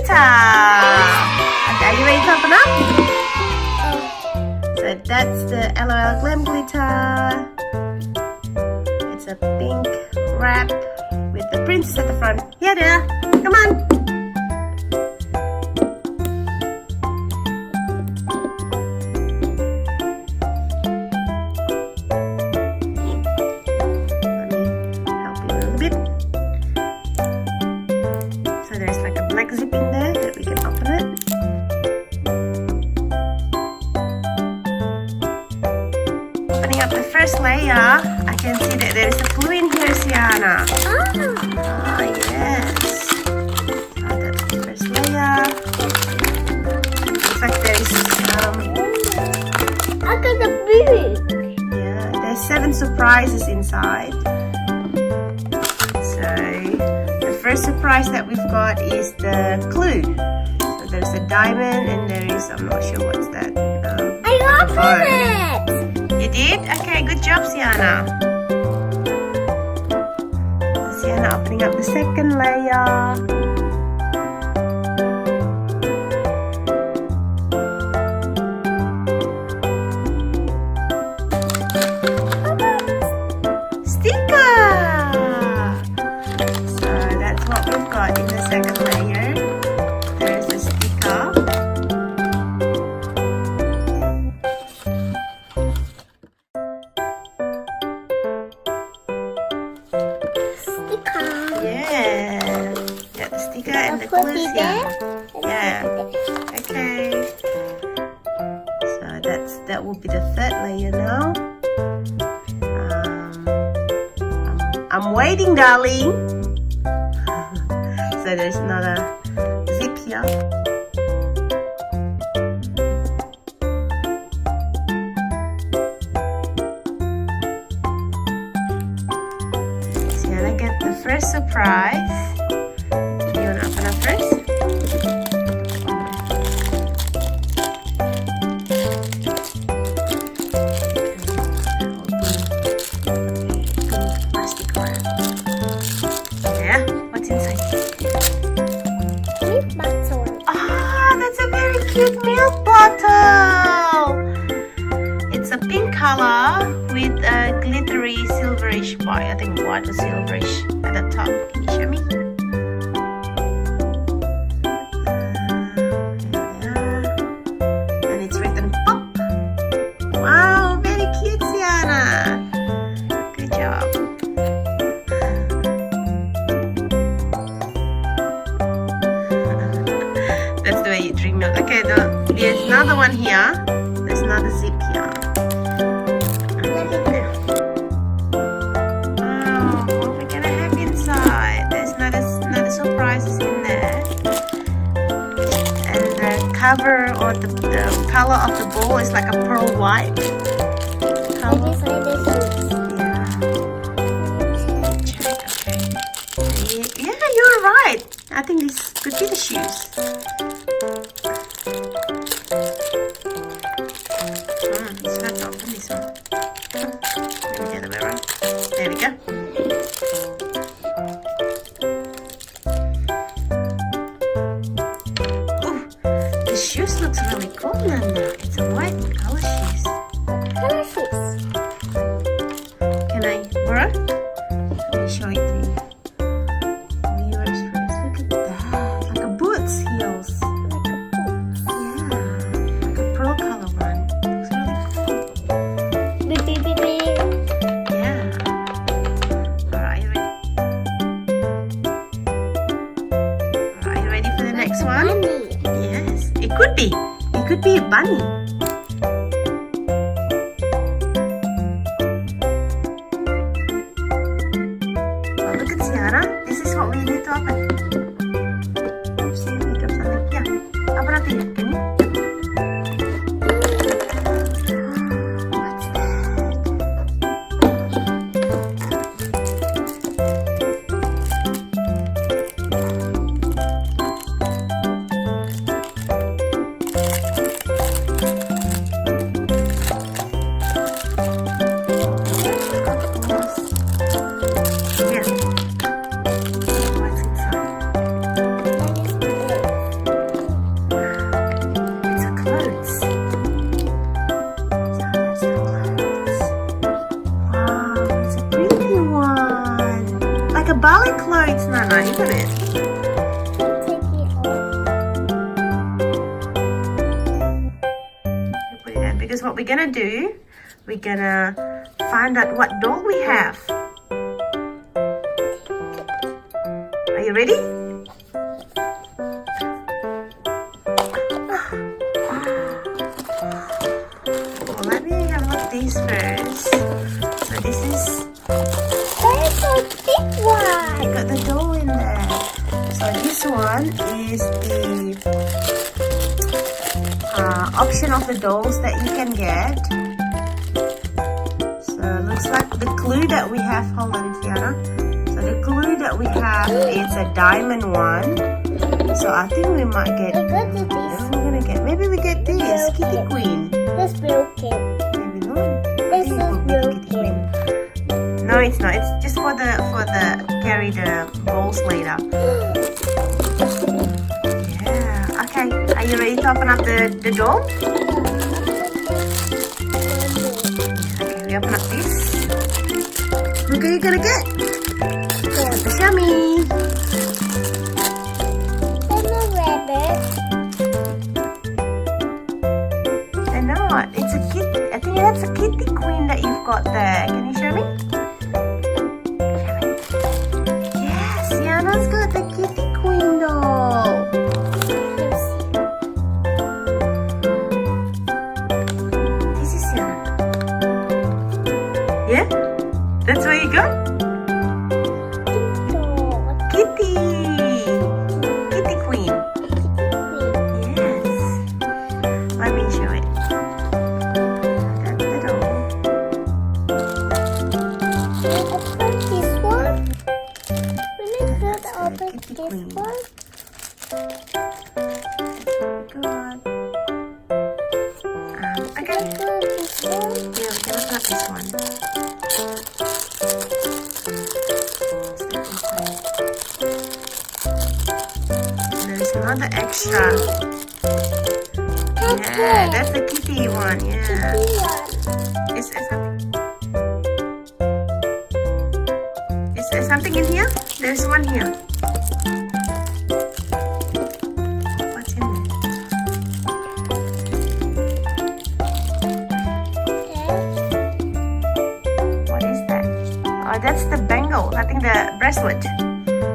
glitter. Okay, are you ready to open up? So that's the LOL Glam glitter. It's a pink wrap with the princess at the front. Here, dear. Come on. There's like a black zip in there that we can open it. Opening up the first layer, I can see that there is a clue in here, Seanna. Ah, yes. So that's the first layer. Looks like there is I got the book. Yeah, there's 7 surprises inside. First surprise that we've got is the clue. So there's a diamond and there is, I'm not sure what's that. I opened it! You did? Okay, good job, Seanna. Seanna opening up the second layer. In the second layer, there's a sticker. Yeah, got the sticker and the clues here. Yeah. Okay. So that will be the third layer now. I'm waiting, darling. So there's another zip here. So I get the first surprise. You want to open up first? Plastic wrap. Yeah, what's inside? Cute milk bottle. It's a pink color with a glittery silverish white. I think white or silverish at the top. Can you show me? And it's written pop. Wow, very cute, Seanna. Good job. That's the way you drink milk. Okay, there's another one here. There's another zip here. Wow, what we're gonna have inside? There's another surprises in there. And the cover or the color of the bowl is like a pearl white color. Yeah, you're right. I think this could be the shoes. So let's open this one. Let me get the mirror. There we go. Ooh, the shoes looks really cool, Nanda. It's a white color shoes. What color shoes? Can I borrow? Let me show it to you. Viewers first. Look at that. Like a boots heels. Next one? Yes, it could be. It could be a bunny. Oh, look at Seanna. This is what we need to open. See if we got something. Yeah, open up here. Can you? What's that? Because what we're gonna do, we're gonna find out what doll we have. Are you ready? Oh, let me have a look at these first. So this is, There's a big one. you got the doll in there. So this one is the option of the dolls that you can get. So looks like the clue that we have, hold on, Seanna. So the clue that we have is a diamond one. So I think we might get, I got this. what are we gonna get? Maybe we get this, Kitty Queen. This broken. Maybe not. This is broken. No, it's not. It's just for the carry the balls later. Yeah. Okay. Are you ready to open up the doll? Okay. We open up this. Look what you're gonna get. The yummy. There's no rabbit. I know. It's a kit. I think that's a Kitty Queen that you've got there. Can you show me? Yes, Seanna's got the Kitty Queen doll. This is Seanna. Yeah? That's what you got? Kitty! Kitty Queen. Yes. Let me show it. That's the doll. Open this one. When I could open Kitty this Queen. one. Good. Okay. Open this one. Yeah, we're gonna put this one. There's another extra. Yeah, that's the kitty one. Yeah. Is there something in here? There's one here. What's in there? What is that? Oh, that's the bangle. I think the bracelet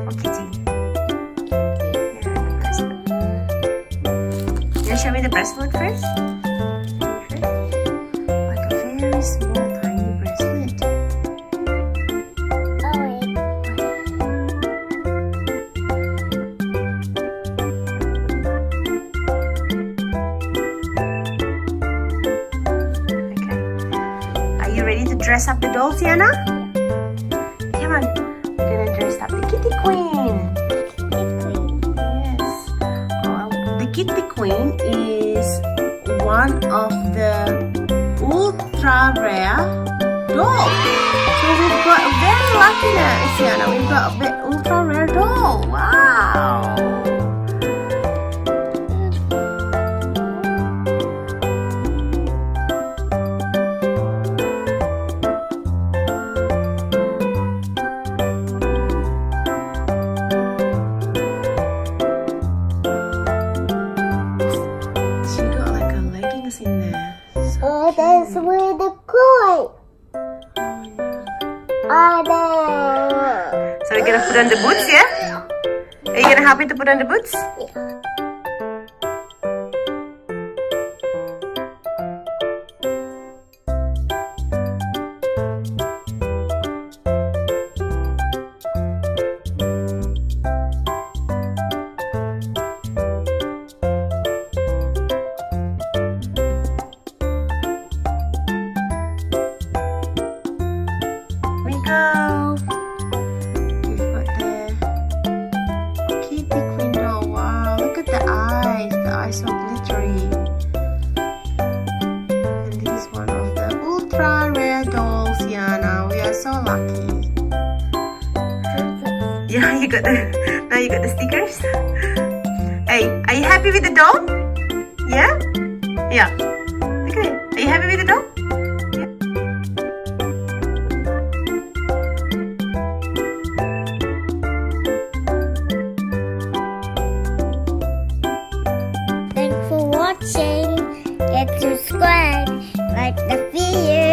for Kitty. Yeah, the bracelet. Can you show me the bracelet first? Like a very small, tiny bracelet. Oh wait. Okay. Are you ready to dress up the doll, Seanna? Come on. We're gonna dress up the Kitty Queen. Yes. The Kitty Queen is one of the ultra rare dolls. So we've got a very lucky there, Seanna. We've got a ultra rare doll. Wow. She got like a leggings in there. Oh, that's where the coin. Oh, there. So we're gonna put on the boots, yeah? Are you gonna help me to put on the boots? We go. We've got the Kitty Queen doll. Wow, look at the eyes. The eyes so glittery. And this is one of the ultra rare dolls, Seanna. We are so lucky. Yeah, you got the. Now you got the stickers. Hey, are you happy with the doll? Yeah. Yeah. Okay. Are you happy with the doll? Thanks for watching. forget to subscribe, like the video.